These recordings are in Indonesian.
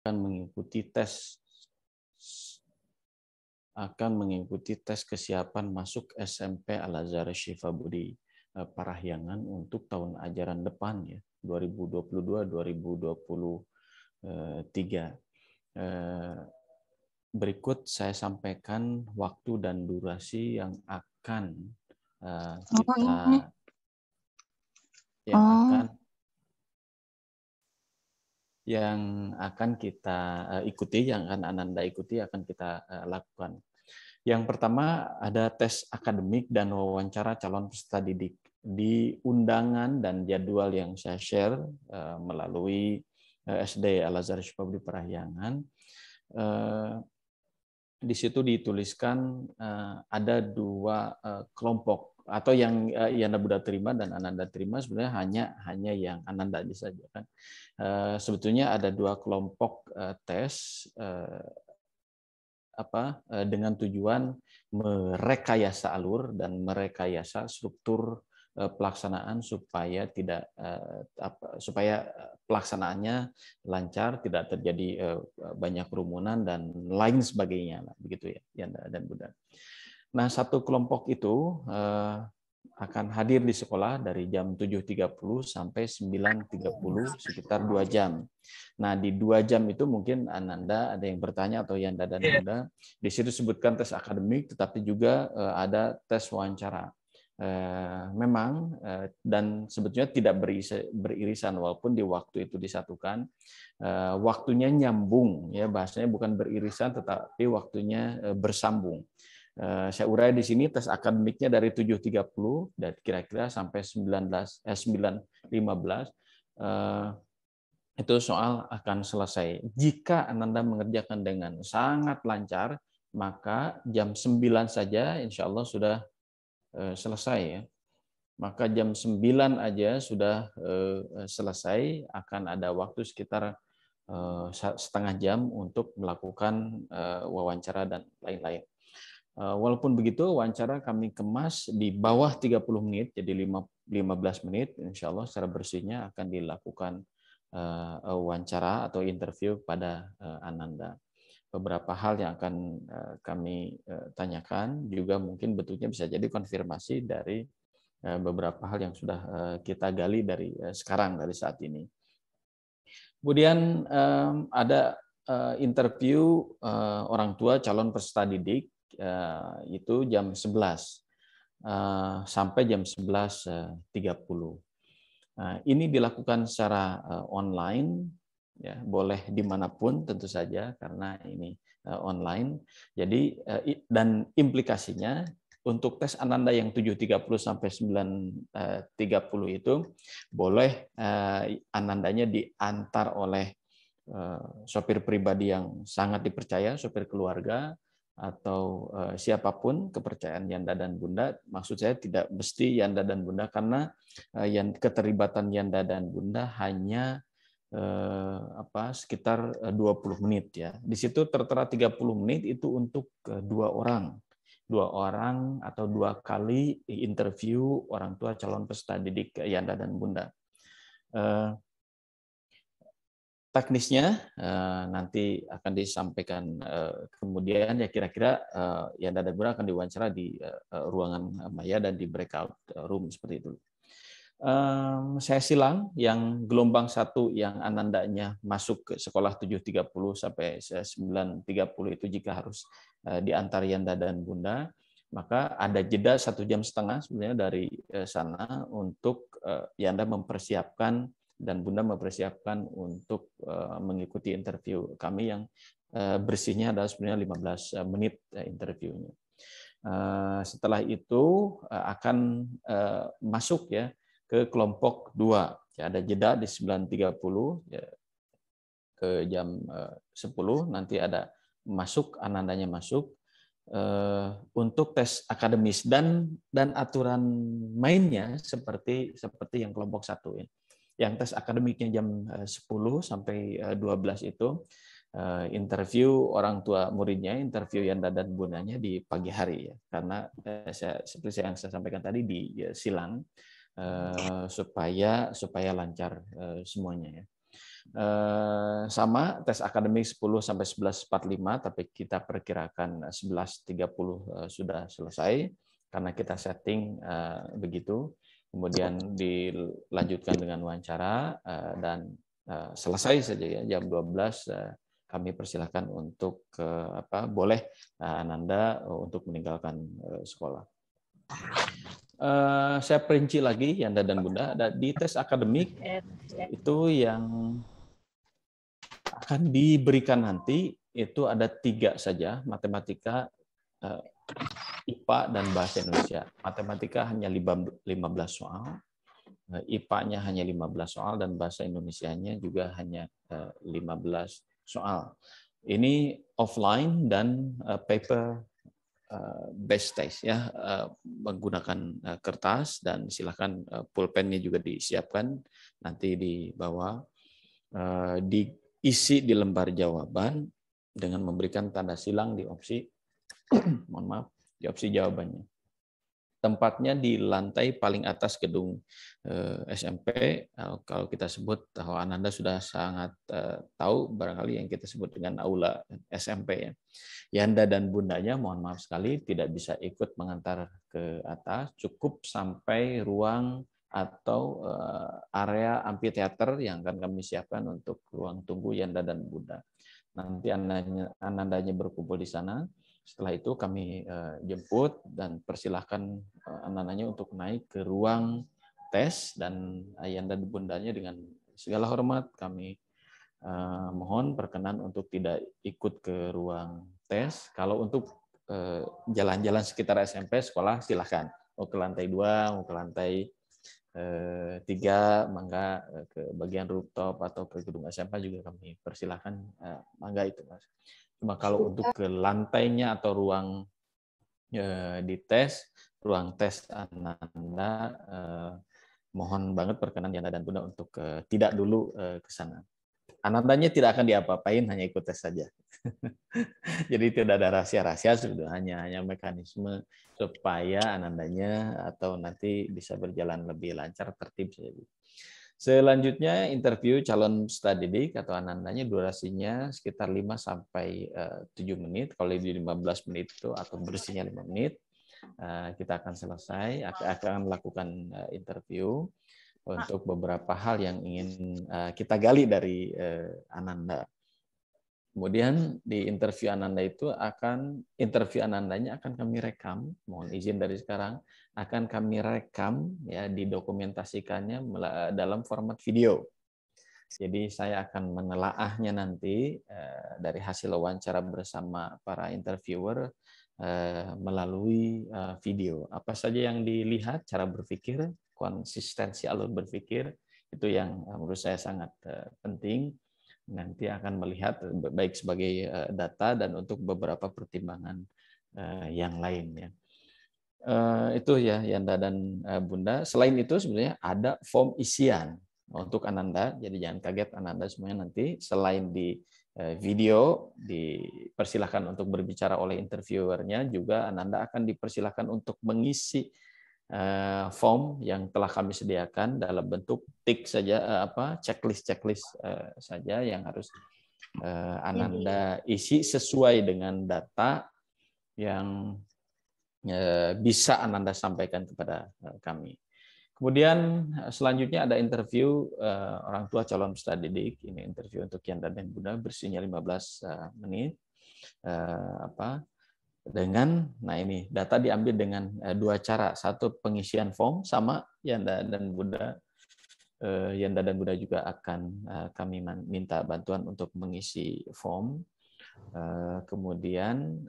akan mengikuti tes kesiapan masuk SMP Al-Azhar Syifa Budi Parahyangan untuk tahun ajaran depan ya, 2022-2023. Berikut saya sampaikan waktu dan durasi yang akan kita ikuti, yang akan Ananda ikuti, akan kita lakukan. Yang pertama ada tes akademik dan wawancara calon peserta didik. Di undangan dan jadwal yang saya share melalui SD Al-Azhar Syifa Budi Parahyangan, di situ dituliskan ada 2 kelompok, atau yang Yanda Buddha terima dan Ananda terima sebenarnya hanya yang Ananda saja kan. Sebetulnya ada 2 kelompok tes dengan tujuan merekayasa alur dan merekayasa struktur pelaksanaan supaya pelaksanaannya lancar, tidak terjadi banyak kerumunan dan lain sebagainya, begitu ya, Yanda dan Bunda. Nah, 1 kelompok itu akan hadir di sekolah dari jam 7.30 sampai 9.30, sekitar 2 jam. Nah, di 2 jam itu mungkin Ananda ada yang bertanya, atau Yanda dan Bunda, di situ sebutkan tes akademik, tetapi juga ada tes wawancara. Memang dan sebetulnya tidak beririsan, walaupun di waktu itu disatukan, waktunya nyambung ya, bahasanya bukan beririsan tetapi waktunya bersambung. Saya urai di sini tes akademiknya dari 7.30 dan kira-kira sampai 9.15 itu soal akan selesai. Jika Ananda mengerjakan dengan sangat lancar, maka jam 9 saja insya Allah sudah selesai ya. Maka jam 9 aja sudah selesai, akan ada waktu sekitar setengah jam untuk melakukan wawancara dan lain-lain. Walaupun begitu, wawancara kami kemas di bawah 30 menit, jadi 15 menit, insya Allah secara bersihnya akan dilakukan wawancara atau interview pada Ananda. Beberapa hal yang akan kami tanyakan juga mungkin bentuknya bisa jadi konfirmasi dari beberapa hal yang sudah kita gali dari sekarang, dari saat ini. Kemudian ada interview orang tua calon peserta didik, itu jam 11 sampai jam 11.30. Ini dilakukan secara online, ya, boleh dimanapun tentu saja karena ini online. Jadi dan implikasinya untuk tes Ananda yang 7.30 sampai 9.30 itu boleh Anandanya diantar oleh sopir pribadi yang sangat dipercaya, sopir keluarga, atau siapapun kepercayaan Yanda dan Bunda. Maksud saya tidak mesti Yanda dan Bunda, karena yang keterlibatan Yanda dan Bunda hanya sekitar 20 menit ya. Di situ tertera 30 menit itu untuk 2 orang. 2 orang atau 2 kali interview orang tua calon peserta didik Yanda dan Bunda. Teknisnya nanti akan disampaikan kemudian ya, kira-kira Yanda dan Bunda akan diwawancara di ruangan maya dan di breakout room seperti itu. Saya silang yang gelombang 1 yang Anandanya masuk ke sekolah 7.30 sampai 9.30 itu jika harus diantar Yanda dan Bunda, maka ada jeda 1,5 jam sebenarnya dari sana untuk Yanda mempersiapkan dan Bunda mempersiapkan untuk mengikuti interview kami yang bersihnya adalah sebenarnya 15 menit interviewnya. Setelah itu akan masuk ya ke kelompok 2. Ya, ada jeda di 9.30 ya, ke jam 10, nanti ada masuk, Anandanya masuk untuk tes akademis dan aturan mainnya seperti yang kelompok 1 ya. Yang tes akademiknya jam 10 sampai 12 itu interview orang tua muridnya, interview Yanda dan Bundanya di pagi hari ya. Karena seperti yang saya sampaikan tadi di silang supaya lancar semuanya ya. Sama tes akademik 10 sampai 11.45, tapi kita perkirakan 11.30 sudah selesai karena kita setting begitu. Kemudian dilanjutkan dengan wawancara dan selesai saja ya jam 12 kami persilahkan untuk boleh Ananda untuk meninggalkan sekolah. Saya perinci lagi Yanda dan Bunda, di tes akademik itu yang akan diberikan nanti itu ada 3 saja, matematika, IPA, dan bahasa Indonesia. Matematika hanya 15 soal, IPA-nya hanya 15 soal, dan bahasa Indonesianya juga hanya 15 soal. Ini offline dan paper based test ya, menggunakan kertas, dan silakan pulpennya juga disiapkan nanti di bawah. Diisi di lembar jawaban dengan memberikan tanda silang di opsi mohon maaf, di opsi jawabannya. Tempatnya di lantai paling atas gedung SMP. Kalau kita sebut, bahwa Ananda sudah sangat tahu barangkali yang kita sebut dengan aula SMP ya. Yanda dan Bundanya mohon maaf sekali tidak bisa ikut mengantar ke atas, cukup sampai ruang atau area amphitheater yang akan kami siapkan untuk ruang tunggu Yanda dan Bunda. Nanti Anandanya berkumpul di sana. Setelah itu kami jemput dan persilahkan Anandanya untuk naik ke ruang tes, dan Yanda dan Bundanya dengan segala hormat kami mohon perkenan untuk tidak ikut ke ruang tes. Kalau untuk jalan-jalan sekitar SMP sekolah silahkan. Mau ke lantai 2, mau ke lantai 3, mangga ke bagian rooftop atau ke gedung SMP juga kami persilahkan, mangga itu Mas. Cuma kalau untuk ke lantainya atau ruang di tes, ruang tes Ananda, mohon banget perkenan Yanda dan Bunda untuk tidak dulu ke sana. Anandanya tidak akan diapa-apain, hanya ikut tes saja. Jadi tidak ada rahasia-rahasia, sebetulnya hanya mekanisme supaya Anandanya atau nanti bisa berjalan lebih lancar, tertib saja. Selanjutnya interview calon peserta didik atau Anandanya, durasinya sekitar 5 sampai 7 menit. Kalau di 15 menit itu atau bersihnya 5 menit, kita akan selesai, akan melakukan interview untuk beberapa hal yang ingin kita gali dari Ananda. Kemudian di interview Anandanya akan kami rekam, mohon izin dari sekarang, akan kami rekam ya, didokumentasikannya dalam format video. Jadi saya akan menelaahnya nanti dari hasil wawancara bersama para interviewer melalui video. Apa saja yang dilihat, cara berpikir, konsistensi alur berpikir, itu yang menurut saya sangat penting. Nanti akan melihat baik sebagai data dan untuk beberapa pertimbangan yang lain ya. Itu ya Yanda dan Bunda. Selain itu sebenarnya ada form isian untuk Ananda, jadi jangan kaget Ananda semuanya nanti selain di video dipersilahkan untuk berbicara oleh interviewernya, juga Ananda akan dipersilahkan untuk mengisi form yang telah kami sediakan dalam bentuk tik saja, checklist saja yang harus Ananda isi sesuai dengan data yang bisa Ananda sampaikan kepada kami. Kemudian selanjutnya ada interview orang tua calon peserta didik. Ini interview untuk Yanda dan Bunda, bersihnya 15 menit. Nah ini data diambil dengan 2 cara. Satu, pengisian form sama Yanda dan Bunda. Yanda dan Bunda juga akan kami minta bantuan untuk mengisi form. Kemudian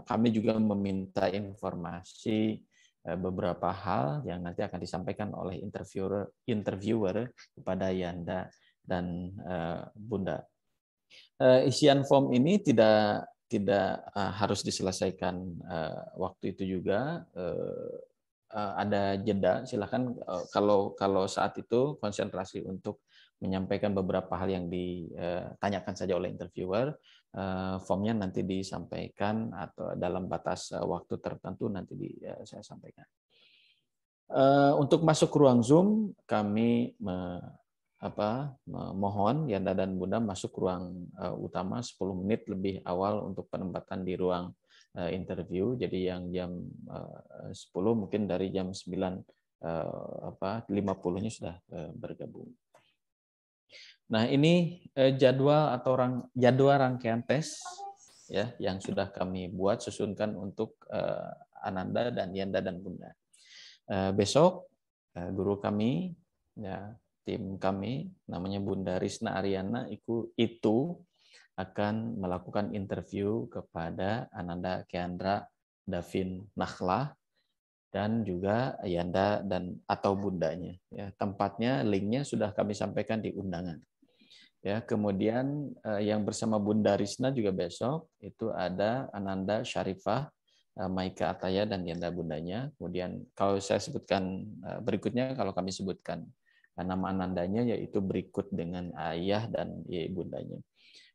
kami juga meminta informasi beberapa hal yang nanti akan disampaikan oleh interviewer kepada Yanda dan Bunda. Isian form ini tidak harus diselesaikan waktu itu juga. Ada jeda, silakan kalau saat itu konsentrasi untuk menyampaikan beberapa hal yang ditanyakan saja oleh interviewer, formnya nanti disampaikan atau dalam batas waktu tertentu nanti saya sampaikan. Untuk masuk ke ruang Zoom, kami mohon Yanda dan Bunda masuk ruang utama 10 menit lebih awal untuk penempatan di ruang interview. Jadi yang jam 10 mungkin dari jam 9.50-nya sudah bergabung. Nah, ini jadwal rangkaian tes ya yang sudah kami buat susunkan untuk Ananda dan Yanda dan Bunda. Besok guru kami ya, tim kami namanya Bunda Risna Ariana itu akan melakukan interview kepada Ananda Keandra Davin Nakhla dan juga Yanda dan atau bundanya. Ya, tempatnya, linknya sudah kami sampaikan di undangan. Ya, kemudian yang bersama Bunda Risna juga besok itu ada Ananda Syarifah, Maika Ataya dan Yanda bundanya. Kemudian kalau saya sebutkan berikutnya, kalau kami sebutkan nama Anandanya yaitu berikut dengan ayah dan bundanya.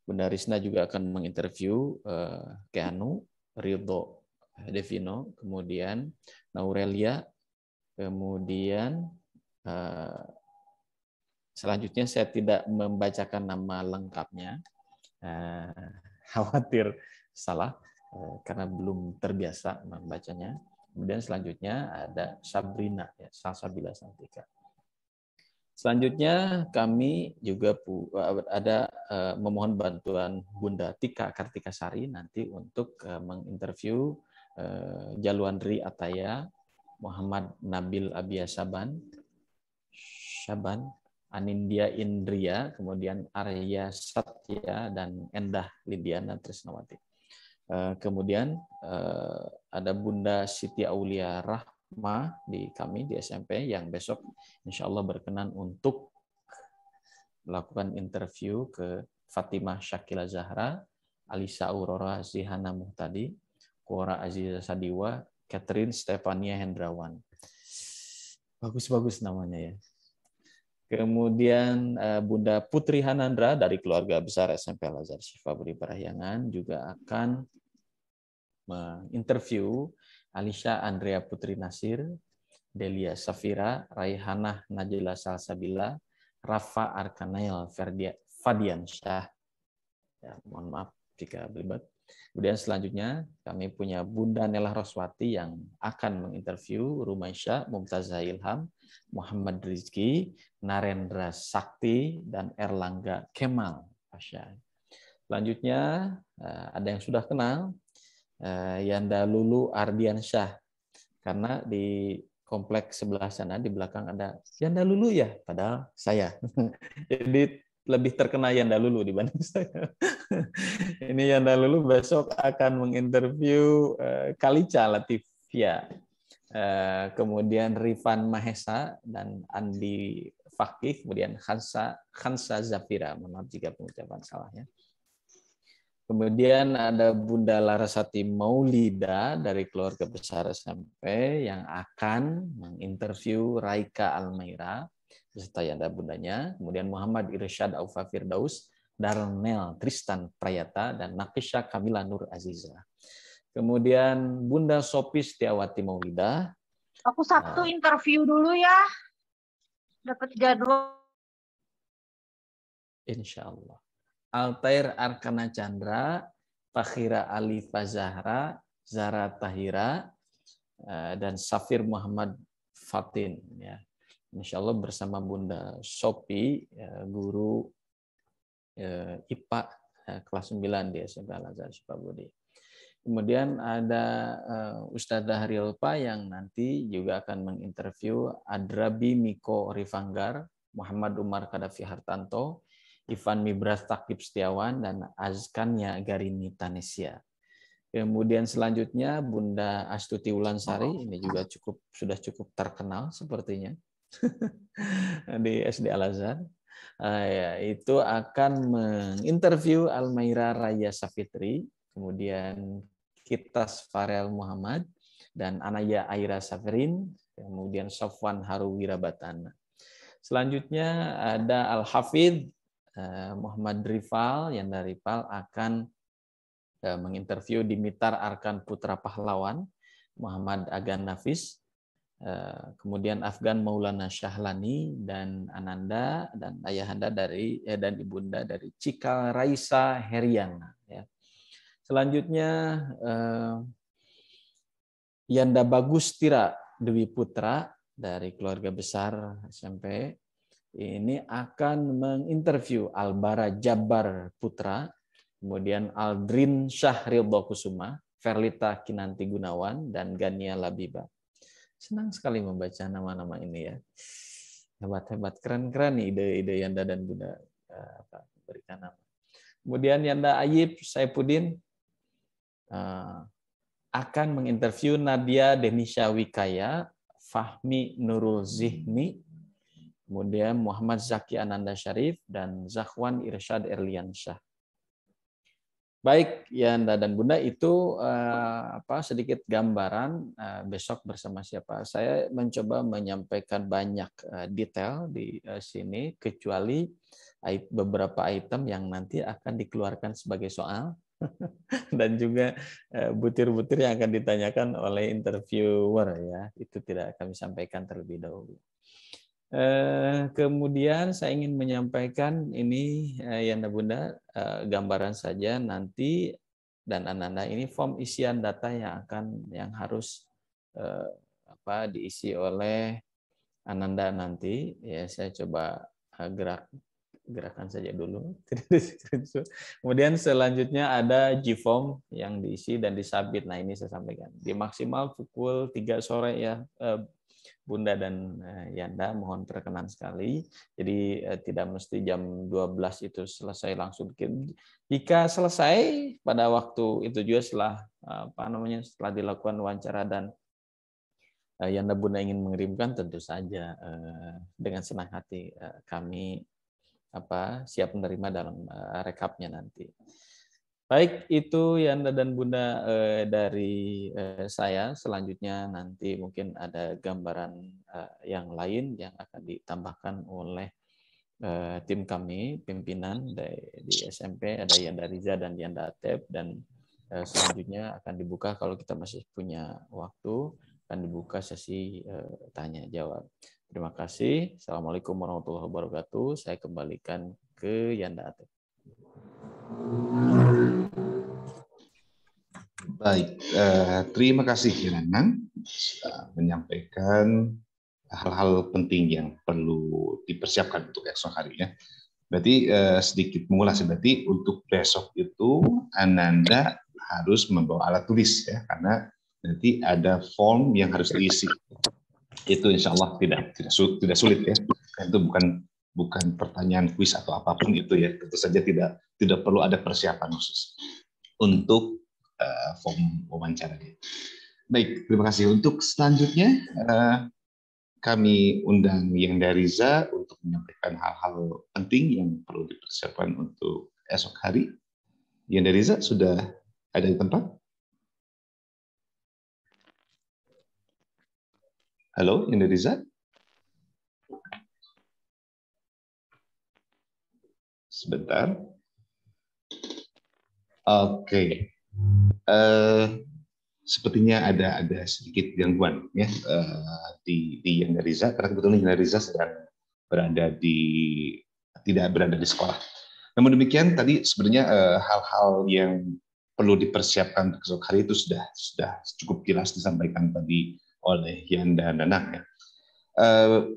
Bunda Risna juga akan menginterview Keanu, Ridho Devino, kemudian Naurelia, kemudian selanjutnya saya tidak membacakan nama lengkapnya, khawatir salah karena belum terbiasa membacanya. Kemudian selanjutnya ada Sabrina, ya, Salsabila Santika. Selanjutnya kami juga ada memohon bantuan Bunda Tika Kartikasari nanti untuk menginterview Jalwandri Ataya, Muhammad Nabil Abia Syaban, Anindya Indria, kemudian Arya Satya, dan Endah Lidiana Trisnawati. Kemudian ada Bunda Siti Aulia Rahma di kami di SMP yang besok insya Allah berkenan untuk melakukan interview ke Fatimah Syakila Zahra, Alisa Aurora Zihana Muhtadi, Kuora Aziza Sadiwa, Catherine Stefania Hendrawan. Bagus-bagus namanya ya. Kemudian Bunda Putri Hanandra dari keluarga besar SMP Al-Azhar Syifa Budi Parahyangan juga akan menginterview Alisha Andrea Putri Nasir, Delia Safira, Raihanah Najila Salsabila, Rafa Arkanail Fadiansyah. Ya, mohon maaf jika belibet. Kemudian selanjutnya kami punya Bunda Nelah Roswati yang akan menginterview Rumaisya Mumtazah Ilham, Muhammad Rizki, Narendra Sakti, dan Erlangga Kemal Pasha. Selanjutnya ada yang sudah kenal, Yanda Lulu Ardiansyah, karena di kompleks sebelah sana di belakang ada Yanda Lulu ya, padahal saya. Jadi lebih terkenal Yanda Lulu dibanding saya. Ini Yanda Lulu besok akan menginterview Kalica Latifia, kemudian Rifan Mahesa dan Andi Fakih, kemudian Khansa Zafira. Maaf jika pengucapan salahnya. Kemudian ada Bunda Larasati Maulida dari keluarga besar SMP yang akan menginterview Raika Almaira beserta Yanda bundanya. Kemudian Muhammad Irsyad Aufa Firdaus, Darnel Tristan Prayata, dan Nakisha Kamila Nur Aziza. Kemudian Bunda Sopi Setiawati Maulida. Aku Sabtu interview dulu ya. Dapat jadwal. Insya Allah. Altair Arkana Chandra, Fakhira Alifa Zahra, Zara Tahira, dan Safir Muhammad Fatin. Ya. Insya Allah bersama Bunda Sopi, guru IPA kelas 9 di SMP Al-Azhar Syifa Budi. Kemudian ada Ustadzah Harilpa yang nanti juga akan menginterview Adrabi Miko Rifanggar, Muhammad Umar Kadafi Hartanto, Ivan Mibras Takib Setiawan, dan Azkania Garini Tanesia. Kemudian selanjutnya Bunda Astuti Ulansari, ini juga sudah cukup terkenal sepertinya di SD Al-Azhar. Itu akan menginterview Almaira Raya Safitri, kemudian Kitas Farel Muhammad, dan Anaya Aira Safirin, kemudian Sofwan Haru Wirabatan. Selanjutnya ada Al-Hafidh Muhammad Rifal, yang dari Rifal akan menginterview Dimitar Arkan Putra Pahlawan, Muhammad Agan Nafis, Kemudian Afgan Maulana Syahlani dan Ananda dan ayahanda dari dan ibunda dari Cika Raisa Heriana. Ya. Selanjutnya Yanda Bagustira Dewi Putra dari keluarga besar SMP ini akan menginterview Albara Jabbar Putra, kemudian Aldrin Syahrildo Kusuma, Verlita Kinanti Gunawan, dan Gania Labiba. Senang sekali membaca nama-nama ini ya. Hebat-hebat, keren-keren nih ide-ide Yanda dan Bunda berikan nama. Kemudian Yanda Ayib Saipudin akan menginterview Nadia Denisha Wikaya, Fahmi Nurul Zihni, kemudian Muhammad Zaki Ananda Syarif, dan Zahwan Irsyad Erliansyah. Baik, Yanda dan Bunda, itu sedikit gambaran besok bersama siapa. Saya mencoba menyampaikan banyak detail di sini, kecuali beberapa item yang nanti akan dikeluarkan sebagai soal dan juga butir-butir yang akan ditanyakan oleh interviewer ya. Itu tidak kami sampaikan terlebih dahulu. Kemudian saya ingin menyampaikan ini Yanda Bunda gambaran saja nanti dan Ananda ini form isian data yang harus diisi oleh Ananda nanti ya. Saya coba gerakan saja dulu. Kemudian selanjutnya ada G-form yang diisi dan disubmit. Nah ini saya sampaikan di maksimal pukul 3 sore ya. Bunda dan Yanda mohon perkenan sekali. Jadi tidak mesti jam 12 itu selesai langsung. Jika selesai pada waktu itu juga setelah dilakukan wawancara dan Yanda Bunda ingin mengirimkan, tentu saja dengan senang hati kami siap menerima dalam rekapnya nanti. Baik, itu Yanda dan Bunda dari saya. Selanjutnya nanti mungkin ada gambaran yang lain yang akan ditambahkan oleh tim kami, pimpinan di SMP, ada Yanda Riza dan Yanda Atep, dan selanjutnya akan dibuka kalau kita masih punya waktu, akan dibuka sesi tanya jawab. Terima kasih. Assalamualaikum warahmatullahi wabarakatuh. Saya kembalikan ke Yanda Atep. Baik, terima kasih Nanang sudah menyampaikan hal-hal penting yang perlu dipersiapkan untuk esok hari ya. Berarti sedikit mengulas, berarti untuk besok itu Ananda harus membawa alat tulis ya, karena nanti ada form yang harus diisi. Itu insya Allah tidak sulit ya. Itu bukan pertanyaan kuis atau apapun itu ya. Tentu saja tidak perlu ada persiapan khusus untuk form wawancara. Baik, terima kasih. Untuk selanjutnya kami undang Yanda Riza untuk menyampaikan hal-hal penting yang perlu dipersiapkan untuk esok hari. Yanda Riza sudah ada di tempat? Halo, Yanda Riza? Sebentar. Oke. Sepertinya ada sedikit gangguan ya di Yanda Riza, karena kebetulan Yanda Riza sedang tidak berada di sekolah. Namun demikian tadi sebenarnya hal-hal yang perlu dipersiapkan untuk esok hari itu sudah cukup jelas disampaikan tadi oleh Yanda dan Nanang ya.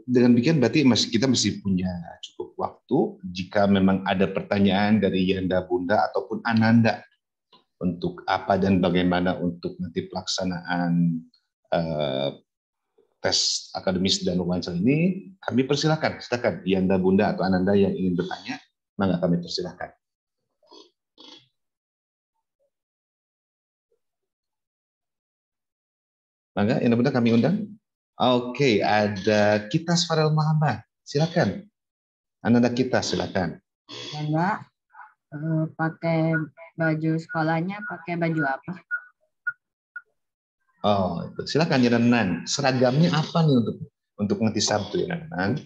Dengan demikian berarti kita masih punya cukup waktu jika memang ada pertanyaan dari Yanda Bunda ataupun Ananda untuk apa dan bagaimana untuk nanti pelaksanaan tes akademis dan wawancara ini, kami persilakan. Silakan Yanda Bunda atau Ananda yang ingin bertanya, maka kami persilakan. Maka Yanda Bunda kami undang. Oke, ada Kitas Farel Muhammad. Silakan. Ananda kita silakan. Enggak, pakai baju sekolahnya pakai baju apa? Oh, silakan ya Nan. Seragamnya apa nih untuk nanti Sabtu ya Nan?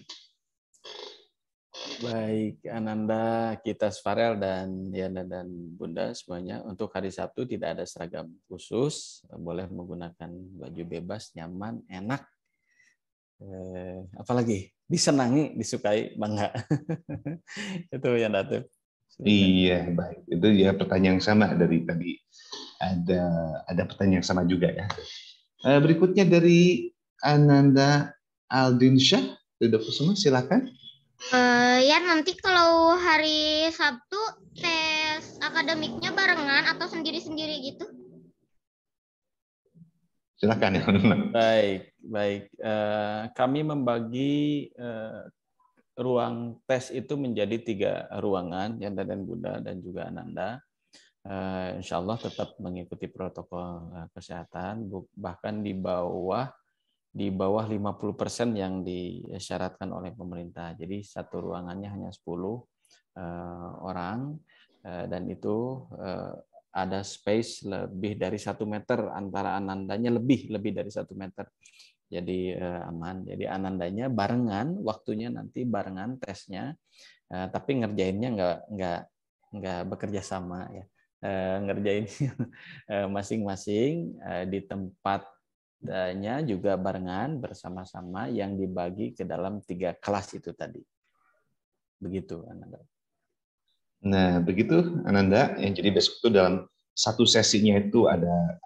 Baik, Ananda, Kitas Farel dan Yanda dan Bunda semuanya, untuk hari Sabtu tidak ada seragam khusus, boleh menggunakan baju bebas, nyaman, enak. Apalagi disenangi, disukai, bangga. Itu yang Datuk. Iya, baik. Itu ya pertanyaan yang sama dari tadi. Ada pertanyaan yang sama juga ya. Berikutnya dari Ananda Aldinsyah, Dr. Kusuma, silakan. Ya nanti kalau hari Sabtu tes akademiknya barengan atau sendiri-sendiri gitu? Silakan ya. Baik. Kami membagi ruang tes itu menjadi 3 ruangan, Yanda dan Bunda dan juga Ananda. Insya Allah tetap mengikuti protokol kesehatan, bahkan di bawah 50% yang disyaratkan oleh pemerintah. Jadi satu ruangannya hanya 10 orang, dan itu ada space lebih dari 1 meter antara anandanya, lebih dari 1 meter. Jadi aman. Jadi anandanya barengan, waktunya nanti barengan tesnya, tapi ngerjainnya nggak bekerja sama ya. Ngerjain masing-masing di tempatnya juga barengan bersama-sama yang dibagi ke dalam 3 kelas itu tadi. Begitu, Ananda. Nah, begitu Ananda. Yang jadi besok itu dalam satu sesinya itu ada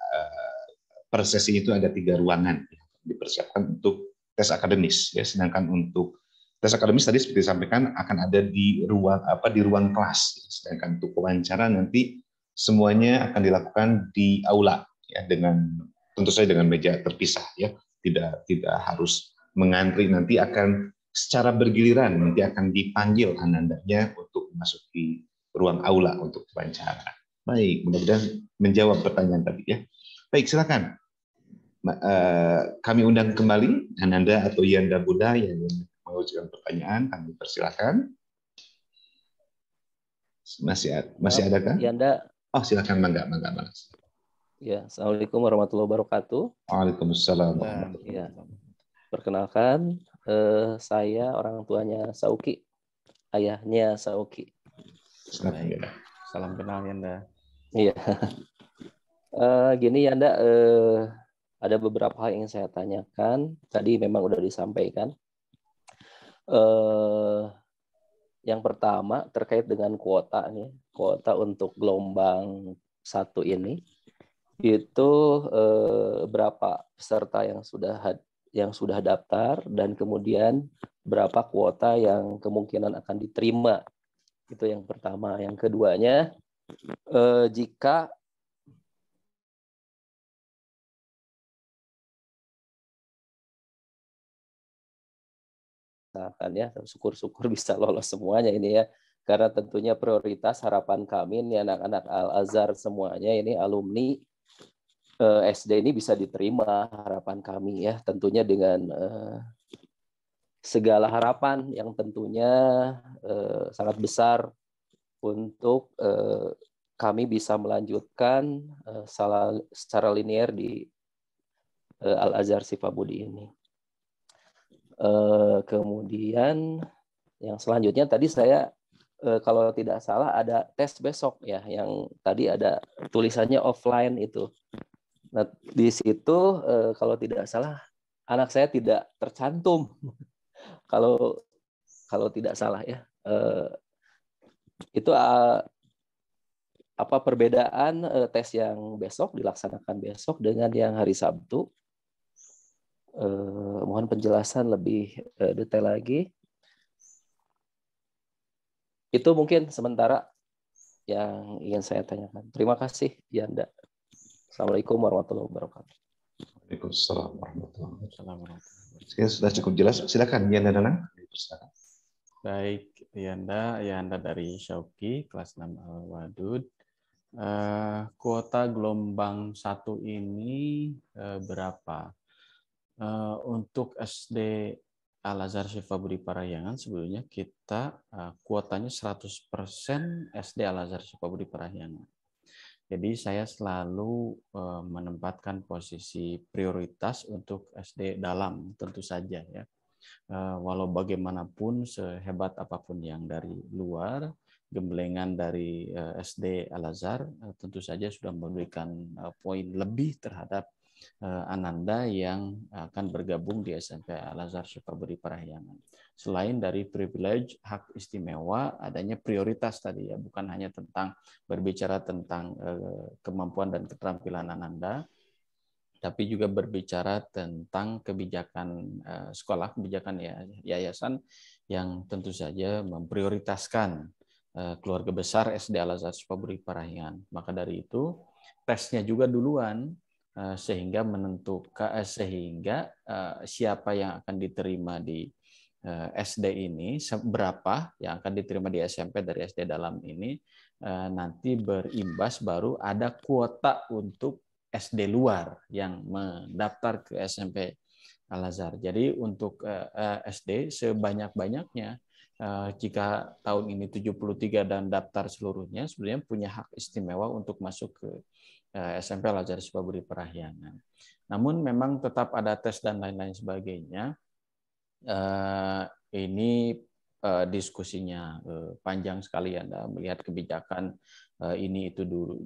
per sesi itu ada 3 ruangan dipersiapkan untuk tes akademis ya. Sedangkan untuk tes akademis tadi seperti disampaikan akan ada di ruang kelas. Sedangkan untuk wawancara nanti semuanya akan dilakukan di aula ya, dengan tentu saja dengan meja terpisah ya. Tidak harus mengantri, nanti akan secara bergiliran nanti akan dipanggil anandanya untuk memasuki ruang aula untuk wawancara. Baik, mudah-mudahan menjawab pertanyaan tadi ya. Baik, silakan. Kami undang kembali Ananda atau Yanda Bunda yang mengajukan pertanyaan, kami persilakan. Masih ada kan? Yanda. Oh, silakan, mangga. Ya, Assalamualaikum warahmatullahi wabarakatuh. Waalaikumsalam. Ya, perkenalkan, saya orang tuanya Sauki, ayahnya Sauki. Silakan. Salam kenal Yanda. Iya. Gini Yanda, ada beberapa hal yang saya tanyakan. Tadi memang udah disampaikan. Yang pertama terkait dengan kuota nih, kuota untuk gelombang 1 ini. Itu berapa peserta yang sudah daftar, dan kemudian berapa kuota yang kemungkinan akan diterima. Itu yang pertama. Yang keduanya, jika ya syukur-syukur bisa lolos semuanya ini ya, karena tentunya prioritas harapan kami ini anak-anak Al-Azhar semuanya ini alumni SD ini bisa diterima, harapan kami ya, tentunya dengan segala harapan yang tentunya sangat besar untuk kami bisa melanjutkan secara linear di Al-Azhar Sifabudi ini. Kemudian yang selanjutnya tadi saya kalau tidak salah ada tes besok ya, yang tadi ada tulisannya offline itu. Nah, di situ kalau tidak salah anak saya tidak tercantum. Kalau tidak salah ya. Itu apa perbedaan tes yang besok dilaksanakan besok dengan yang hari Sabtu? Mohon penjelasan lebih detail lagi. Itu mungkin sementara yang ingin saya tanyakan. Terima kasih, Yanda. Assalamualaikum warahmatullahi wabarakatuh. Waalaikumsalam warahmatullahi wabarakatuh. Sudah cukup jelas. Silakan Yanda Danang. Baik, Yanda dari Syauki, kelas 6 Al-Wadud. Kuota gelombang 1 ini berapa? Untuk SD Al-Azhar Sifabudi Parahyangan sebelumnya kita kuotanya 100% SD Al-Azhar Sifabudi Parahyangan. Jadi saya selalu menempatkan posisi prioritas untuk SD dalam, tentu saja ya. Walau bagaimanapun sehebat apapun yang dari luar, gemblengan dari SD Al-Azhar tentu saja sudah memberikan poin lebih terhadap Ananda yang akan bergabung di SMP Al-Azhar Sukabumi Parahyangan. Selain dari privilege, hak istimewa, adanya prioritas tadi ya, bukan hanya tentang berbicara tentang kemampuan dan keterampilan Ananda, tapi juga berbicara tentang kebijakan sekolah, kebijakan yayasan yang tentu saja memprioritaskan keluarga besar SD Al-Azhar Sukabumi Parahyangan. Maka dari itu tesnya juga duluan sehingga menentukan siapa yang akan diterima di SD ini, berapa yang akan diterima di SMP dari SD dalam ini, nanti berimbas baru ada kuota untuk SD luar yang mendaftar ke SMP Al-Azhar. Jadi untuk SD sebanyak-banyaknya, jika tahun ini 73 dan daftar seluruhnya, sebenarnya punya hak istimewa untuk masuk ke SMP Al-Azhar Sukabumi Parahyangan. Namun memang tetap ada tes dan lain-lain sebagainya. Ini diskusinya panjang sekali Anda melihat kebijakan ini itu dulu,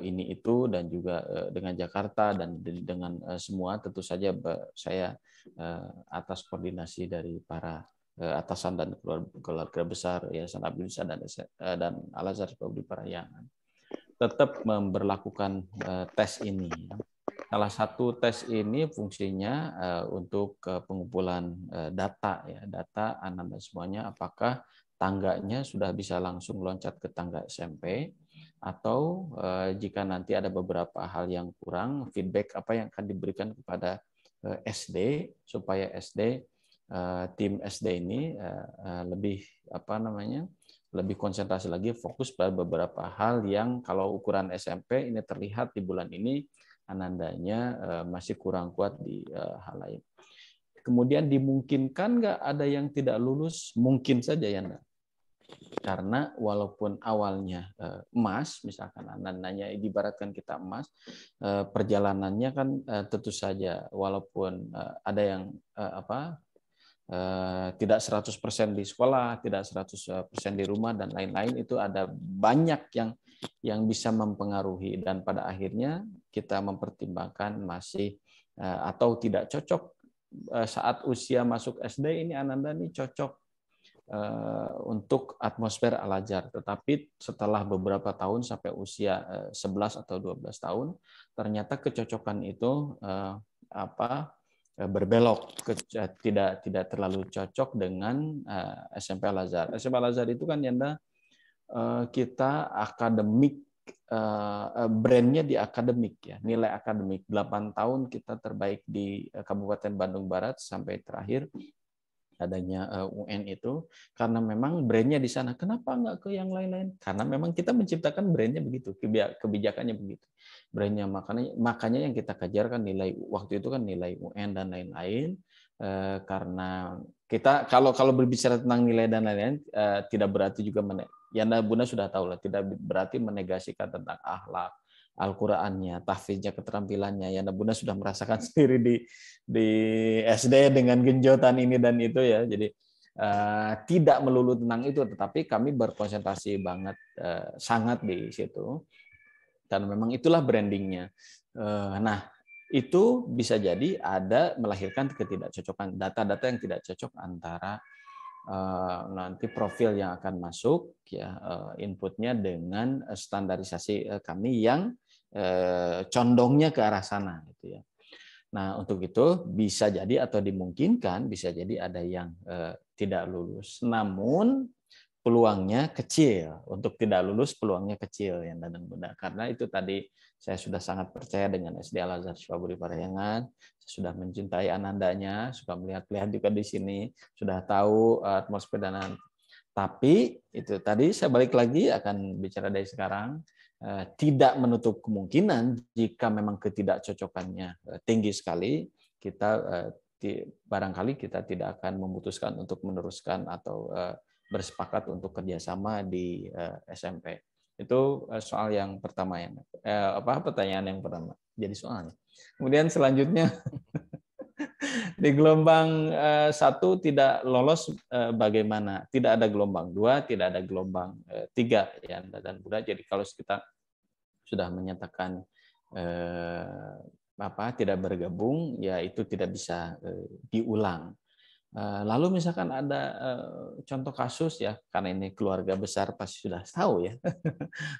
ini itu, dan juga dengan Jakarta dan dengan semua, tentu saja saya atas koordinasi dari para atasan dan keluarga besar Yayasan Abdul Isa dan Al-Azhar Sukabumi Parahyangan tetap memberlakukan tes ini. Salah satu tes ini fungsinya untuk pengumpulan data ya, data Ananda semuanya, apakah tangganya sudah bisa langsung loncat ke tangga SMP, atau jika nanti ada beberapa hal yang kurang, feedback apa yang akan diberikan kepada SD supaya SD, tim SD ini lebih lebih konsentrasi lagi, fokus pada beberapa hal yang kalau ukuran SMP ini terlihat di bulan ini Anandanya masih kurang kuat di hal lain. Kemudian dimungkinkan nggak ada yang tidak lulus? Mungkin saja ya, Anda. Karena walaupun awalnya emas, misalkan Anandanya diibaratkan kita emas, perjalanannya kan tentu saja walaupun ada yang tidak 100% di sekolah, tidak 100% di rumah dan lain-lain, itu ada banyak yang bisa mempengaruhi, dan pada akhirnya kita mempertimbangkan masih atau tidak cocok saat usia masuk SD ini Ananda ini cocok untuk atmosfer Al-Azhar, tetapi setelah beberapa tahun sampai usia 11 atau 12 tahun ternyata kecocokan itu berbelok, tidak terlalu cocok dengan SMP Al-Azhar. SMP Al-Azhar itu kan Yanda kita akademik, brandnya di akademik ya, nilai akademik 8 tahun kita terbaik di Kabupaten Bandung Barat sampai terakhir adanya UN itu, karena memang brandnya di sana. Kenapa nggak ke yang lain-lain? Karena memang kita menciptakan brandnya begitu, kebijakannya begitu, brandnya. Makanya yang kita kejar kan nilai, waktu itu kan nilai UN dan lain-lain. Karena kita kalau berbicara tentang nilai dan lain-lain, tidak berarti juga Yanda Bunda sudah tahu lah, tidak berarti menegasikan tentang akhlak, Al-Qur'annya, tahfiznya, keterampilannya. Yanda Bunda sudah merasakan sendiri di SD dengan genjotan ini dan itu ya. Jadi tidak melulu tentang itu, tetapi kami berkonsentrasi banget sangat di situ. Dan memang itulah brandingnya. Nah, itu bisa jadi ada melahirkan ketidakcocokan, data-data yang tidak cocok antara nanti profil yang akan masuk ya, inputnya dengan standarisasi kami yang condongnya ke arah sana gitu ya. Nah, untuk itu bisa jadi atau dimungkinkan bisa jadi ada yang tidak lulus. Namun peluangnya kecil. Untuk tidak lulus peluangnya kecil ya, dan Bunda. Karena itu tadi saya sudah sangat percaya dengan SD Al-Azhar Sukabumi Parahyangan. Saya sudah mencintai Anandanya, suka melihat-lihat juga di sini, sudah tahu atmosfer dan tapi itu tadi saya balik lagi akan bicara dari sekarang, tidak menutup kemungkinan jika memang ketidakcocokannya tinggi sekali, kita barangkali kita tidak akan memutuskan untuk meneruskan atau bersepakat untuk kerjasama di SMP. Itu soal yang pertama ya. Pertanyaan yang pertama jadi soalnya. Kemudian selanjutnya di gelombang 1 tidak lolos bagaimana? Tidak ada gelombang 2, tidak ada gelombang 3 ya dan Bunda. Jadi kalau kita sudah menyatakan tidak bergabung, ya itu tidak bisa diulang. Lalu misalkan ada contoh kasus ya, karena ini keluarga besar pasti sudah tahu ya,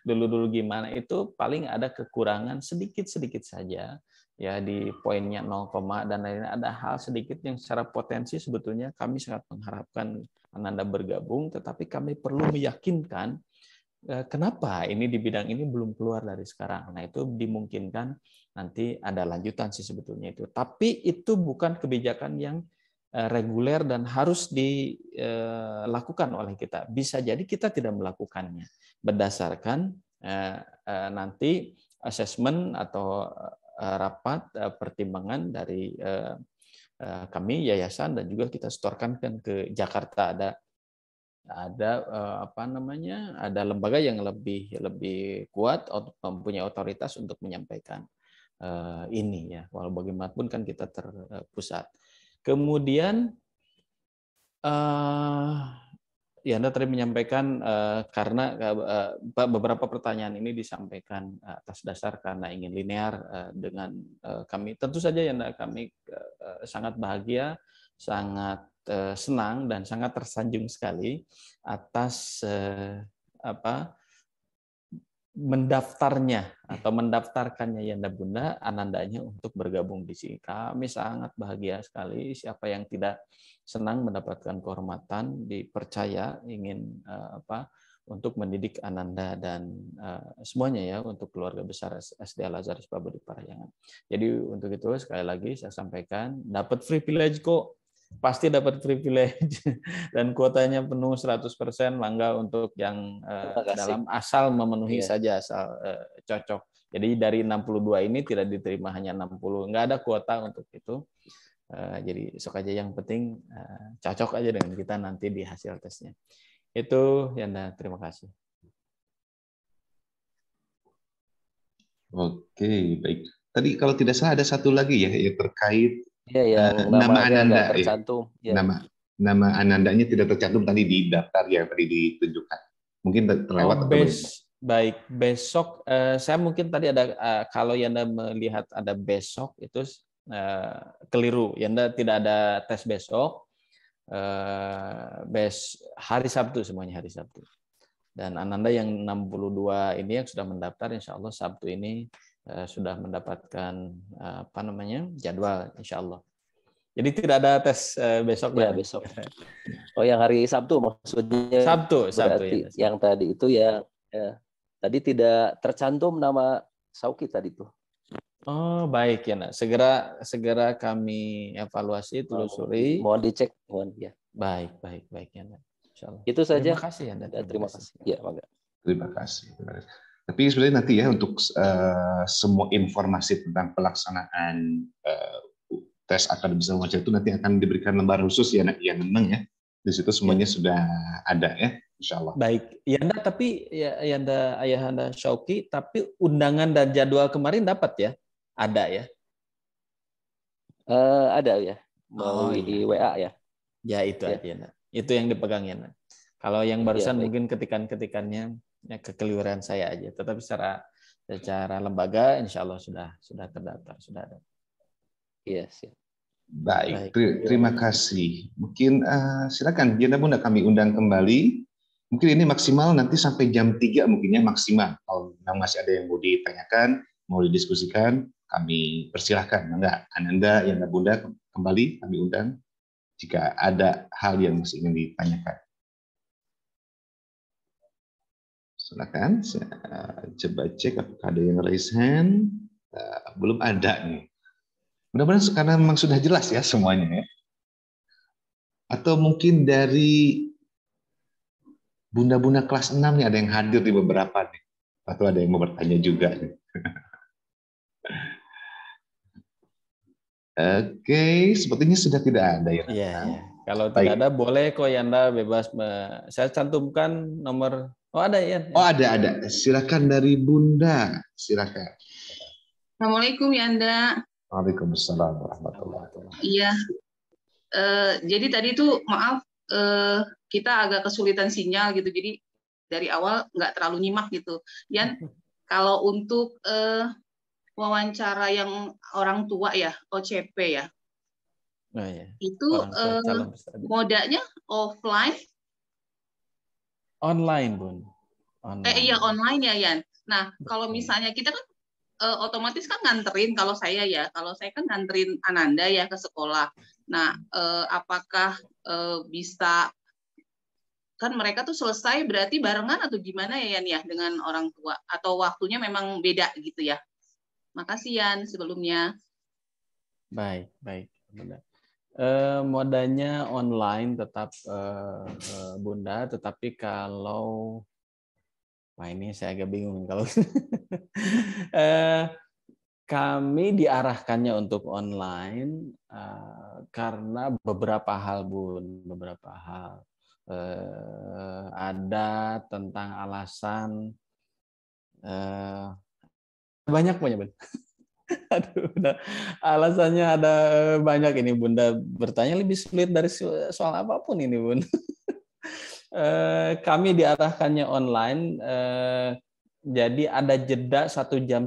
dulu-dulu gimana, itu paling ada kekurangan sedikit-sedikit saja, ya di poinnya 0, dan lain-lain, ada hal sedikit yang secara potensi sebetulnya kami sangat mengharapkan Ananda bergabung, tetapi kami perlu meyakinkan kenapa ini di bidang ini belum keluar dari sekarang. Nah itu dimungkinkan nanti ada lanjutan sih sebetulnya itu, tapi itu bukan kebijakan yang reguler dan harus dilakukan oleh kita. Bisa jadi kita tidak melakukannya berdasarkan nanti asesmen atau rapat pertimbangan dari kami yayasan, dan juga kita setorkan kan ke Jakarta. Ada ada lembaga yang lebih kuat, mempunyai otoritas untuk menyampaikan ini ya. Walau bagaimanapun kan kita terpusat. Kemudian ya Anda tadi menyampaikan karena beberapa pertanyaan ini disampaikan atas dasar karena ingin linear dengan kami. Tentu saja ya kami sangat bahagia, sangat senang dan sangat tersanjung sekali atas mendaftarkannya Yanda Bunda Anandanya untuk bergabung di sini. Kami sangat bahagia sekali. Siapa yang tidak senang mendapatkan kehormatan, dipercaya ingin untuk mendidik Ananda dan semuanya ya, untuk keluarga besar SD Al Azhar Pabudi Parahyangan. Jadi untuk itu sekali lagi saya sampaikan, dapat privilege kok. Pasti dapat privilege dan kuotanya penuh 100%, mangga untuk yang dalam asal memenuhi saja, asal cocok. Jadi dari 62 ini tidak diterima hanya 60, nggak ada kuota untuk itu. Jadi sok aja, yang penting cocok aja dengan kita nanti di hasil tesnya. Itu Yanda, terima kasih. Oke, baik. Tadi kalau tidak salah ada satu lagi ya, terkait yang nama Ananda tercantum. Ya. Nama Anandanya tidak tercantum tadi di daftar yang tadi ditunjukkan. Mungkin terlewat atau baik, besok saya mungkin tadi ada kalau Yanda melihat ada besok itu keliru. Yanda tidak ada tes besok. Hari Sabtu, semuanya hari Sabtu. Dan Ananda yang 62 ini yang sudah mendaftar, insya Allah Sabtu ini sudah mendapatkan jadwal, insya Allah. Jadi tidak ada tes besok ya, besok. Oh, yang hari Sabtu maksudnya? Sabtu berarti ya. Yang tadi itu ya tadi tidak tercantum nama Sauki tadi tuh. Oh baik ya, nak. Segera kami evaluasi, telusuri. Mohon dicek, mohon ya. Baik ya, nak. Insyaallah. Itu saja. Terima kasih ya, nak. Terima kasih. Ya, mangga. Terima kasih. Tapi sebenarnya nanti ya untuk semua informasi tentang pelaksanaan tes akademis wawancara itu nanti akan diberikan lembar khusus ya, yang menang ya. Di situ semuanya sudah ada ya, insya Allah. Baik, Yanda, tapi Yanda Ayahanda Syauki, tapi undangan dan jadwal kemarin dapat ya? Ada ya? Ada ya, melalui WA ya. Ya itu aja, Yanda. Itu yang dipegang Yanda. Kalau yang barusan mungkin ketikannya ya kekeliruan saya aja, tetapi secara lembaga insya Allah sudah terdaftar, sudah ada. Yes. Baik, terima kasih. Mungkin silakan Yanda Bunda, kami undang kembali. Mungkin ini maksimal nanti sampai jam 3 mungkin ya, maksimal. Kalau masih ada yang mau ditanyakan, mau didiskusikan, kami persilahkan. Enggak, Ananda, Yanda Bunda kembali kami undang jika ada hal yang masih ingin ditanyakan. Silakan, saya coba cek apakah ada yang raise hand. Belum ada nih. Mudah-mudahan karena memang sudah jelas ya semuanya ya. Atau mungkin dari bunda-bunda kelas 6 nih ada yang hadir di beberapa nih. Atau ada yang mau bertanya juga nih. Oke, sepertinya sudah tidak ada ya. Iya. Kalau tidak ada boleh kok Yanda bebas. Saya cantumkan nomor. Oh ada ya. Oh ada. Silakan dari Bunda. Silakan. Assalamualaikum Yanda. Waalaikumsalam warahmatullahi wabarakatuh. Iya. Jadi tadi tuh maaf kita agak kesulitan sinyal gitu. Jadi dari awal nggak terlalu nyimak gitu. Yan, kalau untuk wawancara yang orang tua ya, OCP ya. Oh, ya. Itu Orang tua calon peserta. modanya offline. Online, Bun. Online. Iya online ya, Yan. Nah, kalau misalnya kita kan otomatis kan nganterin, kalau saya kan nganterin Ananda ya ke sekolah. Nah, apakah bisa, kan mereka tuh selesai berarti barengan atau gimana ya, Yan ya, dengan orang tua, atau waktunya memang beda gitu ya? Makasih Yan sebelumnya. Baik. Modanya online tetap Bunda, tetapi kalau ini saya agak bingung kalau kami diarahkannya untuk online karena beberapa hal, Bun, beberapa hal. Ada tentang alasan banyak, Bun. Aduh, alasannya ada banyak ini, Bunda. Bertanya lebih sulit dari soal apapun ini, Bun. Kami diarahkannya online, jadi ada jeda 1,5 jam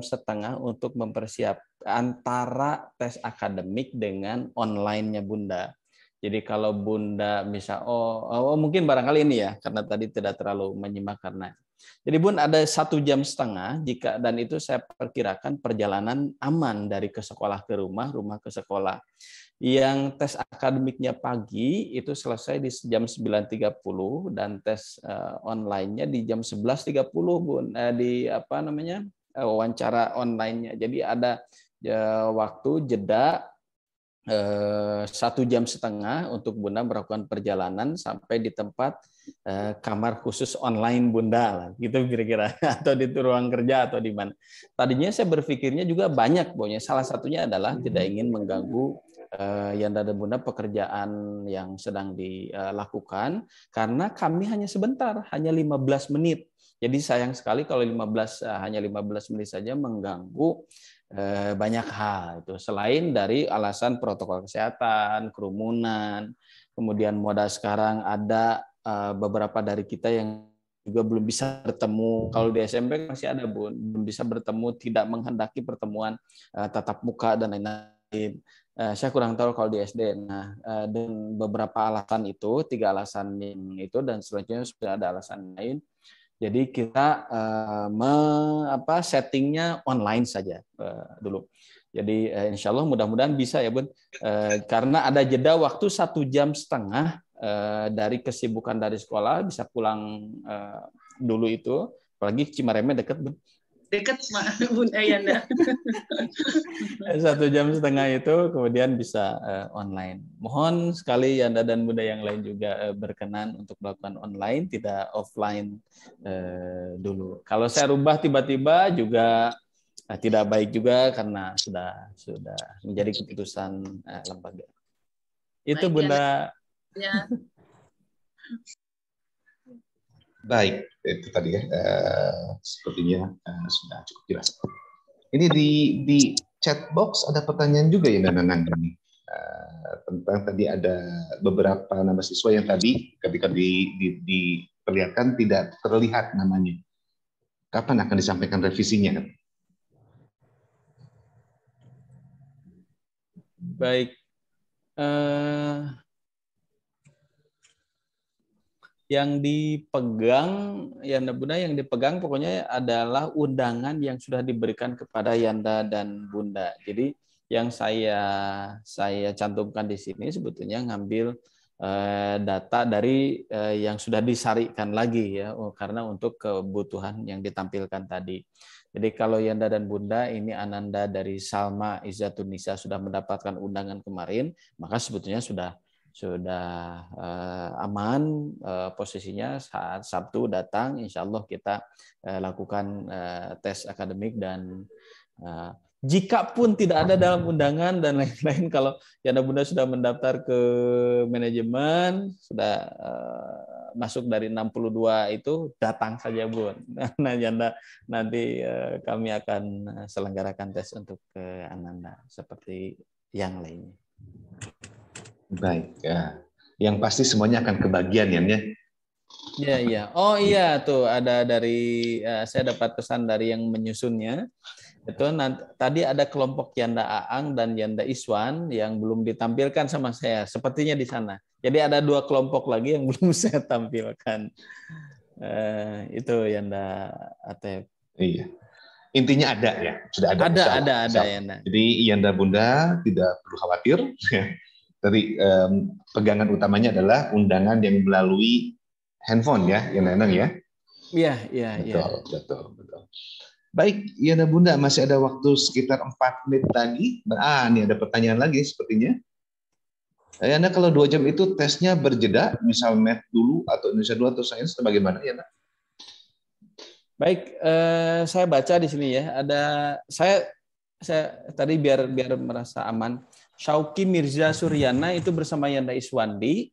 untuk mempersiapkan antara tes akademik dengan online-nya, Bunda. Jadi kalau Bunda bisa, mungkin barangkali ini ya, karena tadi tidak terlalu menyimak karena. Jadi Bun ada 1,5 jam dan itu saya perkirakan perjalanan aman dari ke sekolah ke rumah ke sekolah. Yang tes akademiknya pagi itu selesai di jam 9.30 dan tes online-nya di jam 11.30, Bun. Wawancara online-nya. Jadi ada waktu jeda 1,5 jam untuk Bunda melakukan perjalanan sampai di tempat kamar khusus online Bunda lah, gitu kira-kira, atau di ruang kerja atau di mana. Tadinya saya berpikirnya juga banyak, pokoknya salah satunya adalah tidak ingin mengganggu Yanda dan Bunda pekerjaan yang sedang dilakukan, karena kami hanya sebentar, hanya 15 menit. Jadi sayang sekali kalau hanya 15 menit saja mengganggu banyak hal itu, selain dari alasan protokol kesehatan, kerumunan, kemudian modal sekarang ada beberapa dari kita yang juga belum bisa bertemu. Kalau di SMP masih ada, Bun, belum bisa bertemu, tidak menghendaki pertemuan tatap muka dan lain-lain. Saya kurang tahu kalau di SD. Nah, dan beberapa alasan itu, 3 alasan itu, dan selanjutnya sudah ada alasan lain. Jadi kita settingnya online saja dulu. Jadi insya Allah mudah-mudahan bisa ya, Bun. Karena ada jeda waktu 1,5 jam dari kesibukan dari sekolah, bisa pulang dulu itu. Apalagi Cimaremnya dekat, Bun. Dekat, Bun Ayanda. 1,5 jam itu kemudian bisa online. Mohon sekali Yanda dan Bunda yang lain juga berkenan untuk melakukan online, tidak offline dulu. Kalau saya rubah tiba-tiba juga tidak baik juga, karena sudah menjadi keputusan lembaga. Itu baik, Bunda. Ya. Baik, itu tadi ya, sepertinya sudah cukup jelas. Ini di chat box ada pertanyaan juga ya, Nanang, tentang tadi ada beberapa nama siswa yang tadi ketika diperlihatkan tidak terlihat namanya. Kapan akan disampaikan revisinya? Baik. Yang dipegang, Yanda Bunda, yang dipegang pokoknya adalah undangan yang sudah diberikan kepada Yanda dan Bunda. Jadi yang saya cantumkan di sini sebetulnya ngambil data dari yang sudah disarikan lagi ya, karena untuk kebutuhan yang ditampilkan tadi. Jadi kalau Yanda dan Bunda ini Ananda dari Salma Izzatunisa sudah mendapatkan undangan kemarin, maka sebetulnya sudah aman posisinya. Saat Sabtu datang, insya Allah kita lakukan tes akademik, dan jika pun tidak ada dalam undangan dan lain-lain, kalau Yanda Bunda sudah mendaftar ke manajemen, sudah masuk dari 62 itu, datang saja, Bun. Nah, Yanda, nanti kami akan selenggarakan tes untuk Ananda seperti yang lainnya. Baik, ya. Yang pasti semuanya akan kebagian ya. Iya, iya. Oh iya, tuh ada dari saya dapat pesan dari yang menyusunnya. Itu tadi ada kelompok Yanda Aang dan Yanda Iswan yang belum ditampilkan sama saya. Sepertinya di sana. Jadi ada 2 kelompok lagi yang belum saya tampilkan. Itu Yanda Atep. Iya. Intinya ada ya, sudah ada. Ada Yanda. Jadi Yanda Bunda tidak perlu khawatir. Dari pegangan utamanya adalah undangan yang melalui handphone ya, Yanda ya. Iya. Betul. Baik, Yanda Bunda, masih ada waktu sekitar 4 menit lagi. Ini ada pertanyaan lagi sepertinya. Yanda, kalau 2 jam itu tesnya berjeda, misal math dulu atau Indonesia dulu atau sains, atau bagaimana Yanda? Baik, saya baca di sini ya. Ada saya tadi biar merasa aman. Syauki Mirza Suryana itu bersama Yanda Iswandi.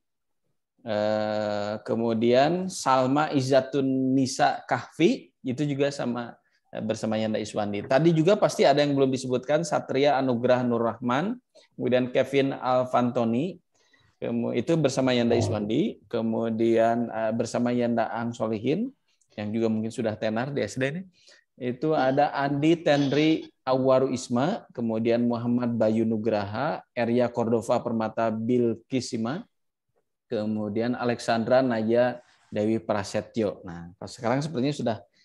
Kemudian Salma Izzatun Nisa Kahfi itu juga bersama Yanda Iswandi. Tadi juga pasti ada yang belum disebutkan, Satria Anugrah Nur Rahman, kemudian Kevin Alfantoni itu bersama Yanda Iswandi, kemudian bersama Yanda Ang Solihin yang juga mungkin sudah tenar di SD ini. Itu ada Andi Tenri Awaru Isma, kemudian Muhammad Bayu Nugraha, Erya Cordova Permata Bilkisima, kemudian Alexandra Naya Dewi Prasetyo. Nah, sekarang sepertinya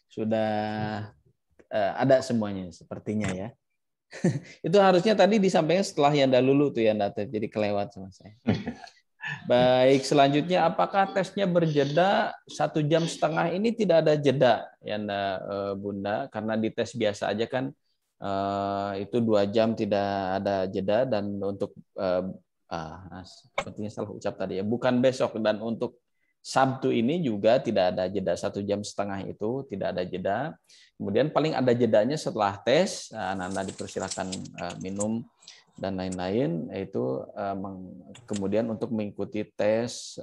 sudah ada semuanya sepertinya ya. Itu harusnya tadi disampaikan setelah Yanda Lulu tuh Yanda, jadi kelewat sama saya. Baik, selanjutnya apakah tesnya berjeda 1,5 jam ini? Tidak ada jeda Yanda Bunda, karena di tes biasa aja kan itu 2 jam tidak ada jeda, dan untuk sepertinya salah ucap tadi ya, bukan besok, dan untuk Sabtu ini juga tidak ada jeda 1,5 jam itu, tidak ada jeda. Kemudian paling ada jedanya setelah tes, anak-anak dipersilakan minum dan lain-lain. Itu kemudian untuk mengikuti tes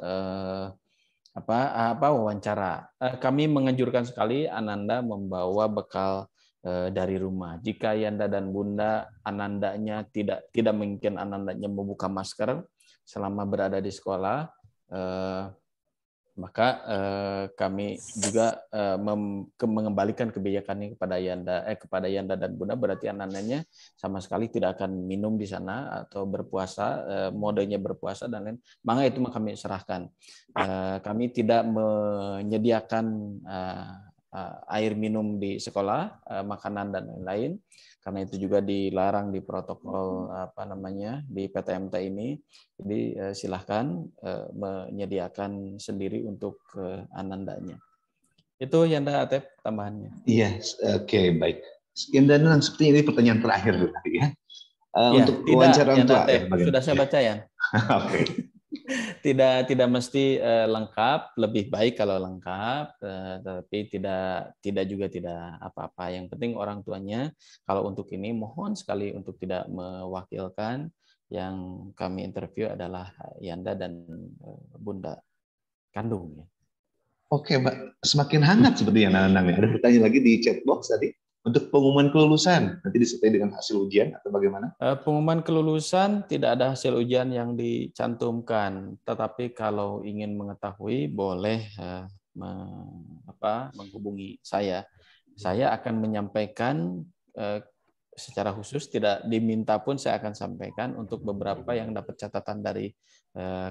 wawancara. Kami menganjurkan sekali Ananda membawa bekal dari rumah. Jika Yanda dan Bunda Anandanya tidak mungkin Anandanya membuka masker selama berada di sekolah, maka kami juga mengembalikan kebijakannya kepada Yanda dan Bunda. Berarti Anandanya sama sekali tidak akan minum di sana atau berpuasa, modenya berpuasa dan lain. Maka itu kami serahkan. Kami tidak menyediakan air minum di sekolah, makanan dan lain-lain, karena itu juga dilarang di protokol di PTMT ini. Jadi silahkan menyediakan sendiri untuk Anandanya. Itu Yanda Atep tambahannya. Iya, oke, baik. Yanda, sepertinya ini pertanyaan terakhir tadi ya. Untuk wawancara orang tua, sudah saya baca ya. Oke. Tidak mesti lengkap, lebih baik kalau lengkap, tapi tidak juga tidak apa-apa. Yang penting orang tuanya, kalau untuk ini mohon sekali untuk tidak mewakilkan. Yang kami interview adalah Yanda dan Bunda kandung ya. Oke, Mbak, semakin hangat seperti yang Nanang ya. Ada pertanyaan lagi di chat box tadi. Untuk pengumuman kelulusan, nanti disertai dengan hasil ujian atau bagaimana? Pengumuman kelulusan tidak ada hasil ujian yang dicantumkan, tetapi kalau ingin mengetahui boleh menghubungi saya. Saya akan menyampaikan secara khusus, tidak diminta pun saya akan sampaikan untuk beberapa yang dapat catatan dari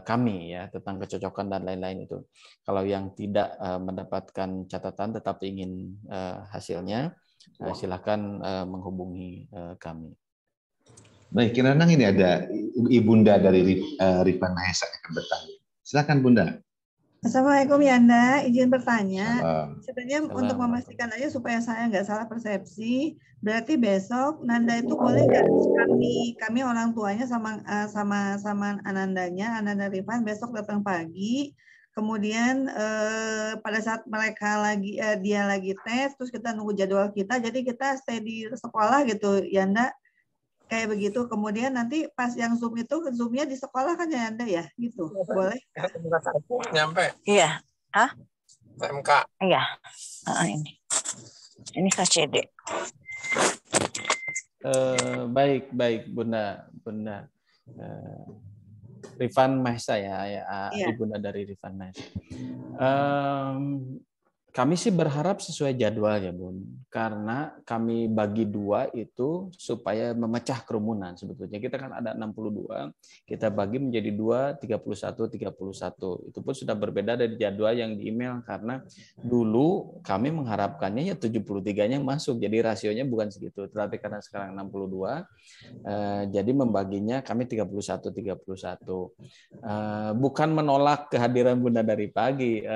kami ya tentang kecocokan dan lain-lain itu. Kalau yang tidak mendapatkan catatan tetapi ingin hasilnya, silakan menghubungi kami. Baik, Nanang, ini ada Ibunda dari Rifan Mahesa yang akan bertanya. Silakan Bunda. Assalamualaikum Yanda, izin bertanya. Sebenarnya untuk memastikan aja supaya saya nggak salah persepsi, berarti besok Nanda itu boleh nggak kami orang tuanya sama Anandanya, Ananda Rifan besok datang pagi. Kemudian pada saat mereka dia lagi tes, terus kita nunggu jadwal kita, jadi kita stay di sekolah gitu, Yanda, kayak begitu. Kemudian nanti pas yang Zoom itu, Zoom-nya di sekolah kan ya Yanda ya, gitu, boleh? Nyampe? Iya. Hah? TMK? Iya. Ini KCD. Baik Bunda. Rifan Mahesa ya, Iya. Ibunda dari Rifan Mahesa. Kami sih berharap sesuai jadwal ya Bun, karena kami bagi dua itu supaya memecah kerumunan sebetulnya. Kita kan ada 62, kita bagi menjadi 2, 31, 31. Itu pun sudah berbeda dari jadwal yang di email, karena dulu kami mengharapkannya ya 73-nya masuk, jadi rasionya bukan segitu. Tetapi karena sekarang 62, jadi membaginya kami 31, 31. Bukan menolak kehadiran Bunda dari pagi,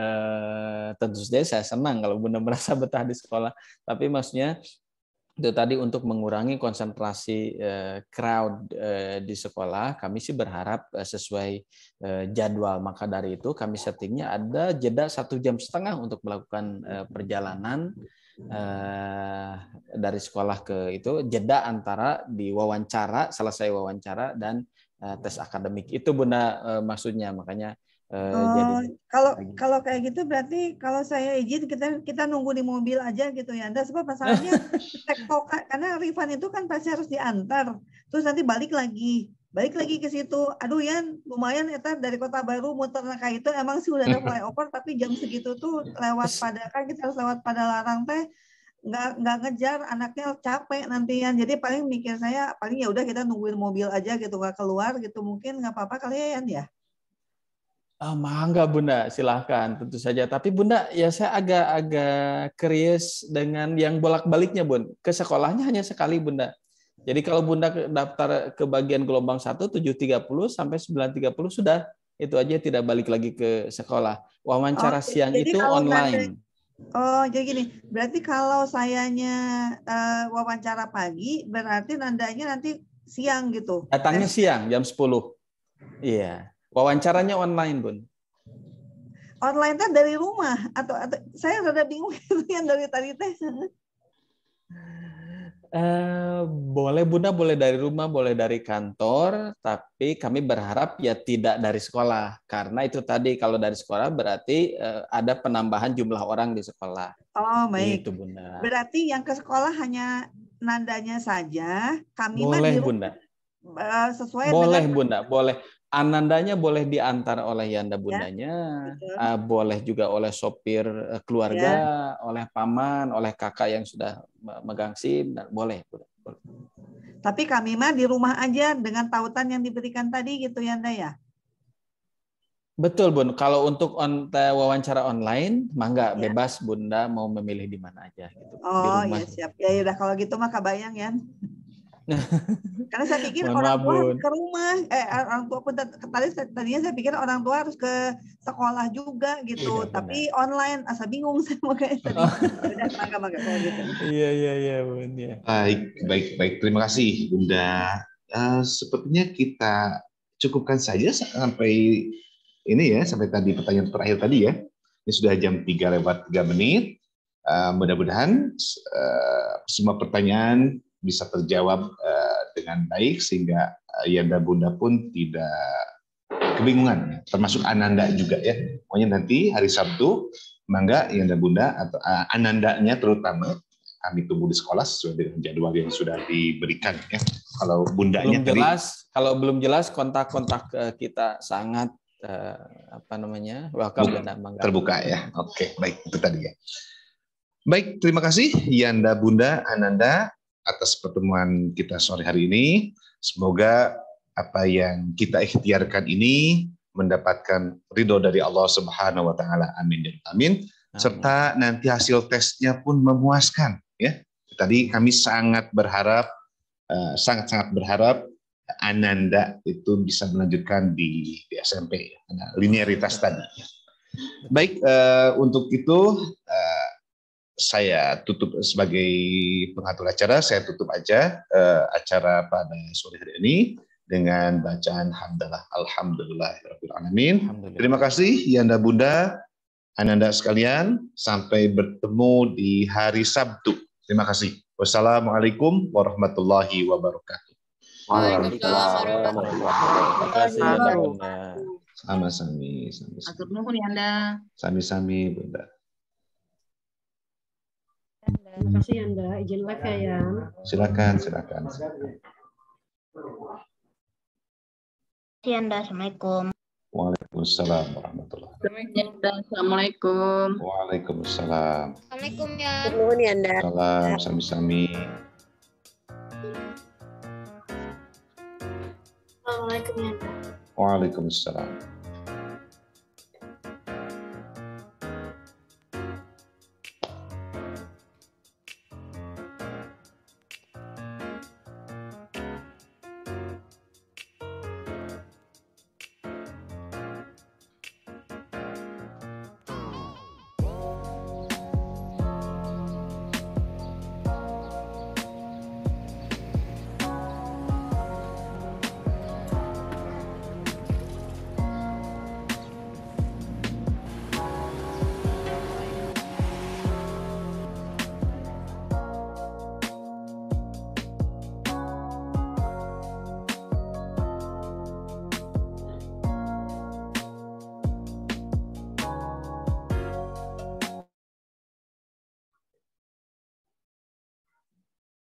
tentu saja saya senang kalau Bunda merasa betah di sekolah, tapi maksudnya itu tadi untuk mengurangi konsentrasi crowd di sekolah, kami sih berharap sesuai jadwal. Maka dari itu kami settingnya ada jeda 1,5 jam untuk melakukan perjalanan dari sekolah ke itu, jeda antara di wawancara, selesai wawancara dan tes akademik. Itu Bunda maksudnya, makanya jadi kalau kayak gitu berarti kalau saya izin kita nunggu di mobil aja gitu ya. Sebab masalahnya tektokan, karena Rifan itu kan pasti harus diantar, terus nanti balik lagi ke situ. Aduh ya lumayan eta dari Kota Baru muter kayak itu, emang sih udah ada flyover tapi jam segitu tuh lewat pada, kan kita harus lewat pada larang teh, nggak ngejar, anaknya capek nantian. Jadi paling mikir saya paling ya udah kita nungguin mobil aja gitu, nggak keluar gitu, mungkin nggak apa-apa kalian ya. Mangga Bunda, silahkan tentu saja. Tapi Bunda, ya saya agak curious dengan yang bolak-baliknya Bun. Ke sekolahnya hanya sekali Bunda. Jadi kalau Bunda daftar ke bagian gelombang 1 7.30 sampai 9.30 sudah. Itu aja, tidak balik lagi ke sekolah. Wawancara siang itu online. Jadi gini, berarti kalau sayanya wawancara pagi, berarti nandanya nanti siang gitu. Datangnya siang jam 10. Iya. Wawancaranya online, Bun. Online teh dari rumah atau saya rada bingung yang dari tadi teh. Boleh Bunda, boleh dari rumah, boleh dari kantor, tapi kami berharap ya tidak dari sekolah, karena itu tadi kalau dari sekolah berarti ada penambahan jumlah orang di sekolah. Oh baik. Itu Bunda. Berarti yang ke sekolah hanya nandanya saja, kami boleh Bunda. Sesuai boleh dengan Bunda, boleh. Anandanya boleh diantar oleh Yanda Bundanya, ya, boleh juga oleh sopir keluarga, ya, oleh paman, oleh kakak yang sudah megang SIM, boleh. Tapi kami mah di rumah aja dengan tautan yang diberikan tadi gitu Yanda ya? Betul Bun, kalau untuk wawancara online, mangga ya, bebas Bunda mau memilih di mana aja. Gitu. Oh iya siap, ya udah kalau gitu mah kebayang ya. Karena saya pikir orang tua harus ke rumah, orang tua pun tadinya saya pikir orang tua harus ke sekolah juga gitu, tapi online, asa bingung saya makanya tadi. Udah mangga kalau gitu. Iya Bun ya. Baik, terima kasih Bunda. Sepertinya kita cukupkan saja sampai ini ya, sampai tadi pertanyaan terakhir tadi ya. Ini sudah jam 3:03. Mudah-mudahan semua pertanyaan bisa terjawab dengan baik sehingga Yanda Bunda pun tidak kebingungan, termasuk Ananda juga ya. Pokoknya nanti hari Sabtu, mangga Yanda Bunda atau Anandanya terutama kami tunggu di sekolah sesuai dengan jadwal yang sudah diberikan ya. Kalau Bundanya kalau belum jelas kontak-kontak kita sangat welcome dan terbuka ya. Oke, baik itu tadi ya. Baik, terima kasih Yanda Bunda Ananda atas pertemuan kita sore hari ini. Semoga apa yang kita ikhtiarkan ini mendapatkan ridho dari Allah Subhanahu wa taala. Amin dan amin. Serta nanti hasil tesnya pun memuaskan ya. Tadi kami sangat berharap sangat berharap Ananda itu bisa melanjutkan di SMP karena linearitas tadi. Baik, untuk itu saya tutup sebagai pengatur acara, saya tutup aja acara pada sore hari ini dengan bacaan hamdalah alhamdulillahirabbil alamin. Terima kasih Yanda Bunda, Ananda sekalian, sampai bertemu di hari Sabtu. Terima kasih. Wassalamualaikum warahmatullahi wabarakatuh. Waalaikumsalam warahmatullahi wabarakatuh. Sama-sami. Atur nuhun Yanda. Sami-sami Bunda. Terima kasih Yanda, izin live ya Yan. Silakan. Yanda, assalamualaikum. Waalaikumsalam warahmatullahi Yanda, assalamualaikum. Waalaikumsalam. Assalamualaikum ya. Nuhun Yanda. Salam sami-sami. Assalamualaikum ya. Waalaikumsalam.